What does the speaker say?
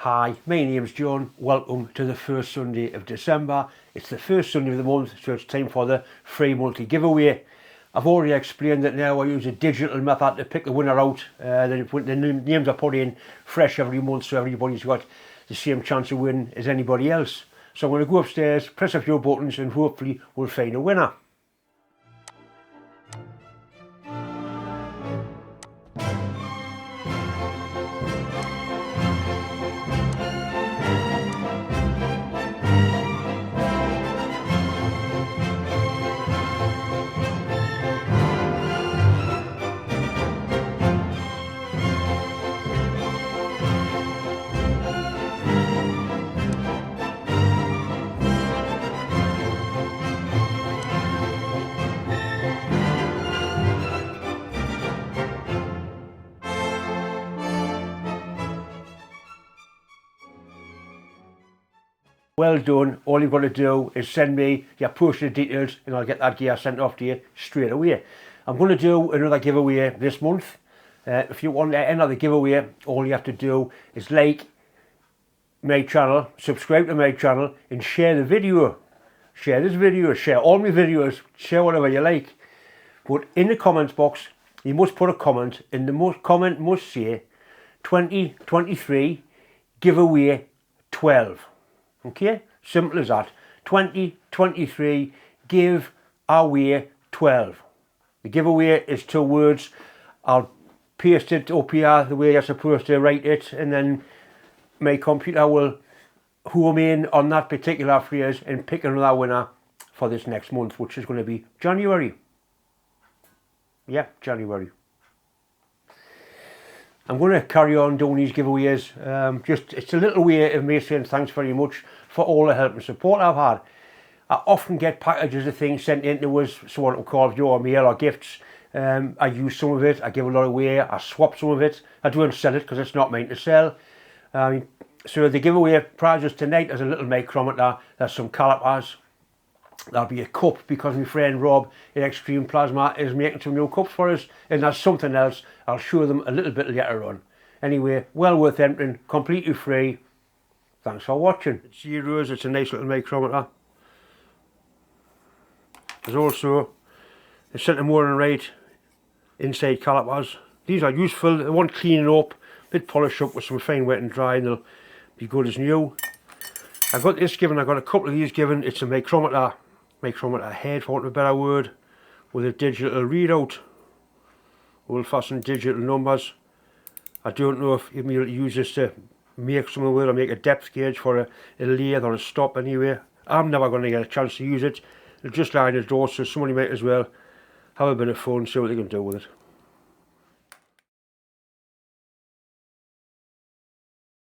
Hi, my name's John. Welcome to the first Sunday of December. It's the first Sunday of the month, so it's time for the free monthly giveaway. I've already explained that now I use a digital method to pick the winner out. The names are put in fresh every month, so everybody's got the same chance of winning as anybody else. So I'm going to go upstairs, press a few buttons, and hopefully we'll find a winner. Well done. All you've got to do is send me your postal details and I'll get that gear sent off to you straight away. I'm going to do another giveaway this month. If you want to enter the giveaway, all you have to do is like my channel, subscribe to my channel and share the video. Share this video, share all my videos, share whatever you like. But in the comments box, you must put a comment and the comment must say 2023 giveaway 12. Okay, simple as that. 2023 give away 12. The giveaway is 2 words. I'll paste it up here the way you're supposed to write it, and then my computer will home in on that particular phrase and pick another winner for this next month, which is going to be January. Yeah, January. I'm going to carry on doing these giveaways. It's a little way of me saying thanks very much for all the help and support I've had. I often get packages of things sent in to us, so what we call your mail or gifts. I use some of it, I give a lot away, I swap some of it. I don't sell it because it's not mine to sell. So the giveaway prizes tonight is a little micrometer, there's some calipers, there'll be a cup because my friend Rob at Extreme Plasma is making some new cups for us, and there's something else. I'll show them a little bit later on. Anyway, well worth entering, completely free. Thanks for watching. It's zeros, it's a nice little micrometer. There's also a centimetre and right inside calipers. These are useful, they want cleaning up, a bit polished up with some fine wet and dry, and they'll be good as new. I got this given, I got a couple of these given. It's a micrometer head, for want of a better word, with a digital readout, old fashioned digital numbers. I don't know if you'll be able to use this to make something with it or make a depth gauge for a lathe or a stop anyway. I'm never going to get a chance to use it. It'll just lie in the door, so somebody might as well have a bit of fun, see what they can do with it.